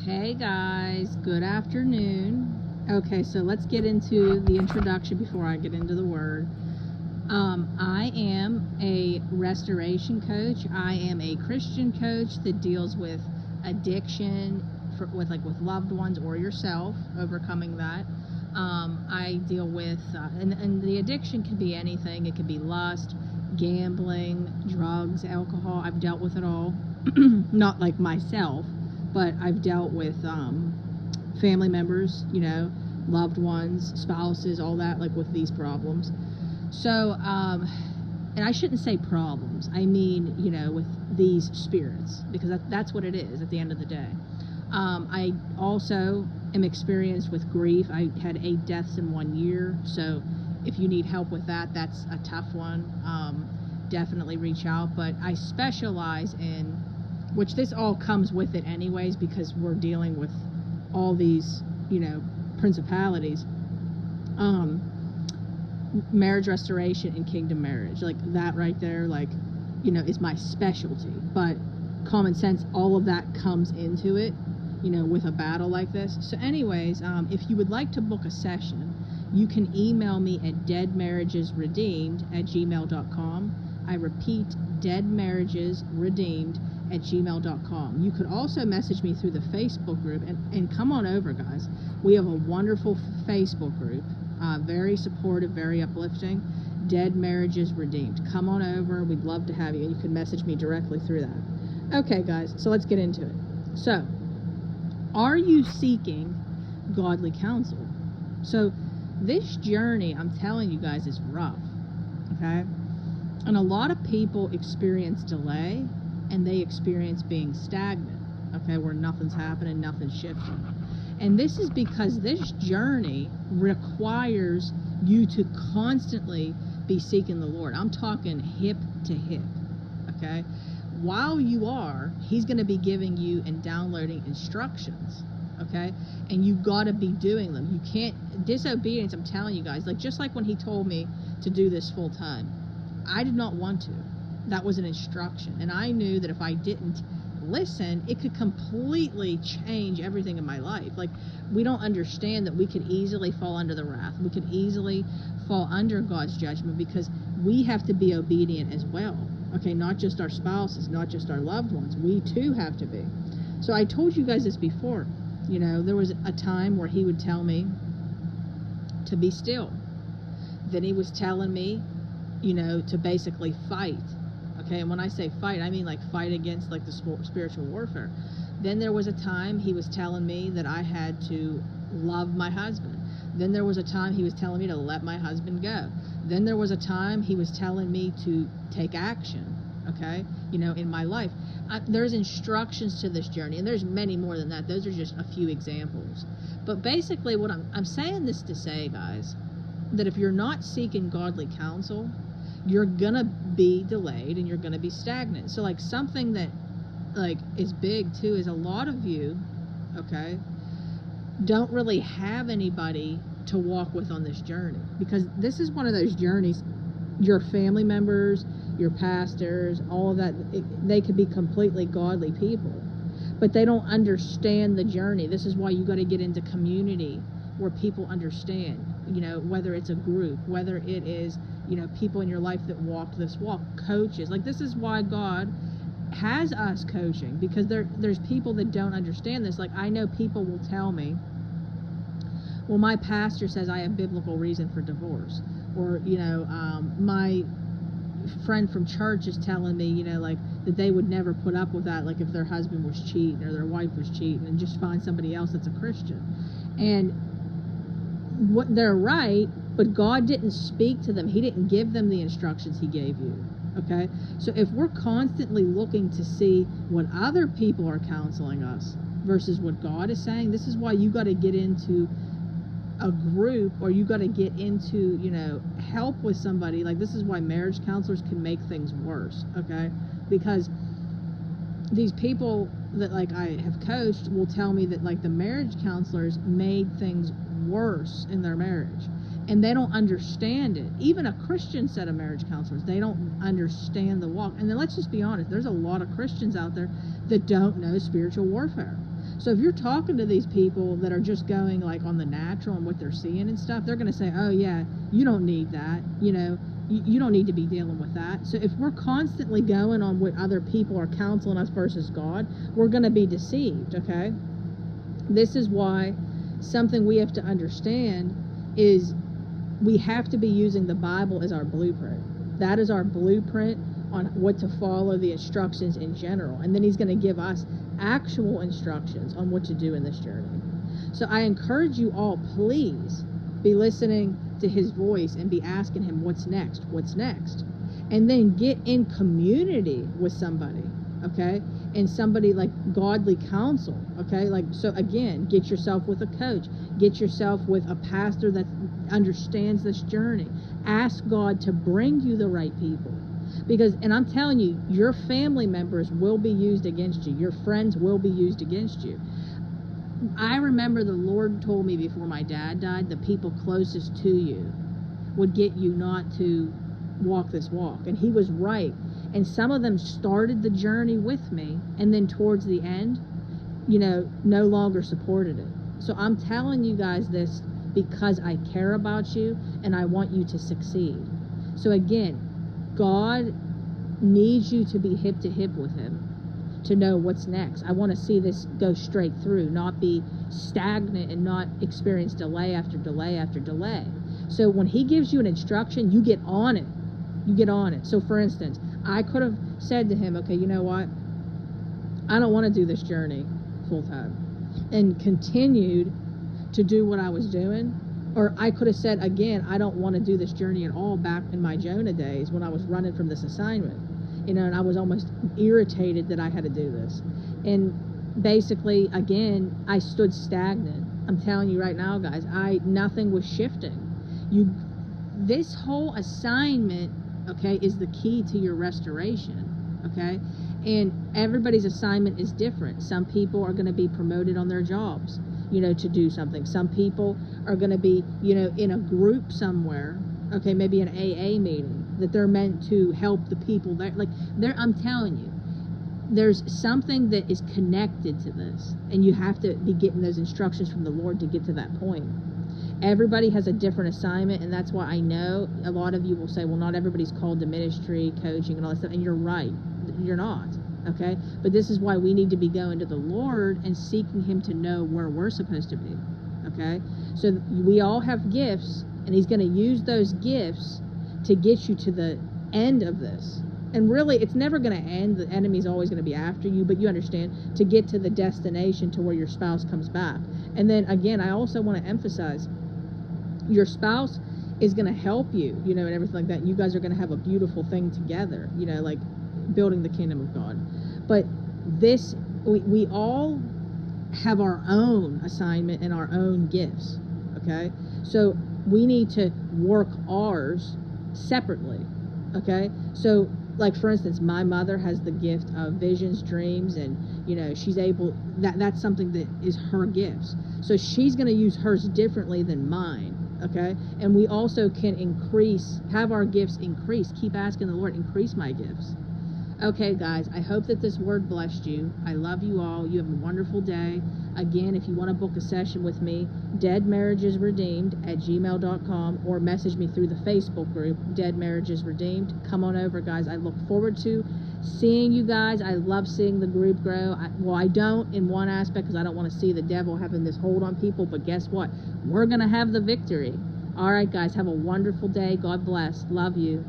Hey guys, good afternoon. Okay, so let's get into the introduction before I get into the word. I am a restoration coach. I am a Christian coach that deals with addiction with loved ones or yourself, overcoming that. I deal with, and the addiction can be anything. It can be lust, gambling, drugs, alcohol. I've dealt with it all. Not like myself, but I've dealt with family members, loved ones, spouses, all that, like with these problems. So, and I shouldn't say problems, I mean, with these spirits, because that's what it is at the end of the day. I also am experienced with grief. I had 8 deaths in 1 year, so if you need help with that, that's a tough one. Definitely reach out, but I specialize in, which this all comes with it anyways, because we're dealing with all these, principalities. Marriage restoration and kingdom marriage, like that right there, is my specialty. But common sense, all of that comes into it, with a battle like this. So anyways, if you would like to book a session, you can email me at deadmarriagesredeemed@gmail.com. I repeat, deadmarriagesredeemed@gmail.com. You could also message me through the Facebook group, and come on over, guys. We have a wonderful Facebook group, very supportive, very uplifting. Dead Marriages Redeemed. Come on over. We'd love to have you, and you can message me directly through that. Okay, guys, so let's get into it. So, are you seeking godly counsel? So, this journey, I'm telling you guys, is rough, okay? And a lot of people experience delay, and they experience being stagnant, okay, where nothing's happening, nothing's shifting. And this is because this journey requires you to constantly be seeking the Lord. I'm talking hip to hip, okay? While you are, He's going to be giving you and downloading instructions, okay? And you got to be doing them. You can't, disobedience, I'm telling you guys, just like when He told me to do this full time, I did not want to. That was an instruction. And I knew that if I didn't listen, it could completely change everything in my life. We don't understand that we could easily fall under the wrath. We could easily fall under God's judgment, because we have to be obedient as well. Okay, not just our spouses, not just our loved ones. We too have to be. So I told you guys this before. There was a time where He would tell me to be still. Then He was telling me, to basically fight. Okay, and when I say fight, I mean fight against the spiritual warfare. Then there was a time He was telling me that I had to love my husband. Then there was a time He was telling me to let my husband go. Then there was a time He was telling me to take action, okay, in my life. There's instructions to this journey, and there's many more than that. Those are just a few examples. But basically what I'm saying this to say, guys, that if you're not seeking godly counsel, you're gonna be delayed and you're gonna be stagnant. So something that is big too is a lot of you, okay, don't really have anybody to walk with on this journey, because this is one of those journeys. Your family members, your pastors, all of that, they could be completely godly people, but they don't understand the journey. This is why you got to get into community where people understand, whether it's a group, whether it is, people in your life that walk this walk, coaches. This is why God has us coaching, because there's people that don't understand this. I know people will tell me, well, my pastor says I have biblical reason for divorce, or my friend from church is telling me, that they would never put up with that, if their husband was cheating or their wife was cheating, and just find somebody else that's a Christian. And what, they're right, but God didn't speak to them. He didn't give them the instructions He gave you. Okay, so if we're constantly looking to see what other people are counseling us versus what God is saying, this is why you got to get into a group, or you got to get into, help with somebody. This is why marriage counselors can make things worse, okay? Because these people that I have coached will tell me that the marriage counselors made things worse in their marriage, and they don't understand it. Even a Christian set of marriage counselors, they don't understand the walk. And then let's just be honest, there's a lot of Christians out there that don't know spiritual warfare. So if you're talking to these people that are just going like on the natural and what they're seeing and stuff, they're going to say, oh yeah, you don't need that, you know, you don't need to be dealing with that. So if we're constantly going on what other people are counseling us versus God, we're going to be deceived, okay? This is why something we have to understand is we have to be using the Bible as our blueprint. That is our blueprint on what to follow, the instructions in general. And then he's going to give us actual instructions on what to do in this journey. So I encourage you all, please be listening to his voice and be asking him what's next, and then get in community with somebody, okay, and somebody like godly counsel, okay, like, so again, get yourself with a coach, get yourself with a pastor that understands this journey. Ask God to bring you the right people. Because, and I'm telling you, your family members will be used against you. Your friends will be used against you. I remember the Lord told me before my dad died, the people closest to you would get you not to walk this walk. And he was right. And some of them started the journey with me, and then towards the end, you know, no longer supported it. So I'm telling you guys this because I care about you and I want you to succeed. So again, God needs you to be hip to hip with him to know what's next. I want to see this go straight through, not be stagnant and not experience delay after delay after delay. So when he gives you an instruction, you get on it. You get on it. So for instance, I could have said to him, okay, you know what? I don't want to do this journey full time, and continued to do what I was doing. Or I could have said, again, I don't want to do this journey at all, back in my Jonah days when I was running from this assignment. You know, and I was almost irritated that I had to do this. And basically, again, I stood stagnant. I'm telling you right now, guys, nothing was shifting. This whole assignment, okay, is the key to your restoration, okay? And everybody's assignment is different. Some people are going to be promoted on their jobs, you know, to do something. Some people are going to be, you know, in a group somewhere, okay, maybe an AA meeting, that they're meant to help the people there. Like, I'm telling you, there's something that is connected to this, and you have to be getting those instructions from the Lord to get to that point. Everybody has a different assignment, and that's why I know a lot of you will say, well, not everybody's called to ministry, coaching, and all that stuff, and you're right. You're not, okay? But this is why we need to be going to the Lord and seeking him to know where we're supposed to be, okay? So we all have gifts, and he's going to use those gifts to get you to the end of this. And really, it's never going to end. The enemy's always going to be after you, but you understand, to get to the destination to where your spouse comes back. And then again, I also want to emphasize, your spouse is going to help you, you know, and everything like that. You guys are going to have a beautiful thing together, you know, like building the kingdom of God. But this, we all have our own assignment and our own gifts, okay? So we need to work ours separately, okay? So, like, for instance, my mother has the gift of visions, dreams, and, you know, she's able, that's something that is her gifts. So she's going to use hers differently than mine, okay? And we also can have our gifts increase. Keep asking the Lord, increase my gifts. Okay, guys, I hope that this word blessed you. I love you all. You have a wonderful day. Again, if you want to book a session with me, deadmarriagesredeemed@gmail.com, or message me through the Facebook group, Dead Marriages Redeemed. Come on over, guys. I look forward to seeing you guys. I love seeing the group grow. I don't in one aspect, because I don't want to see the devil having this hold on people, but guess what? We're going to have the victory. All right, guys, have a wonderful day. God bless. Love you.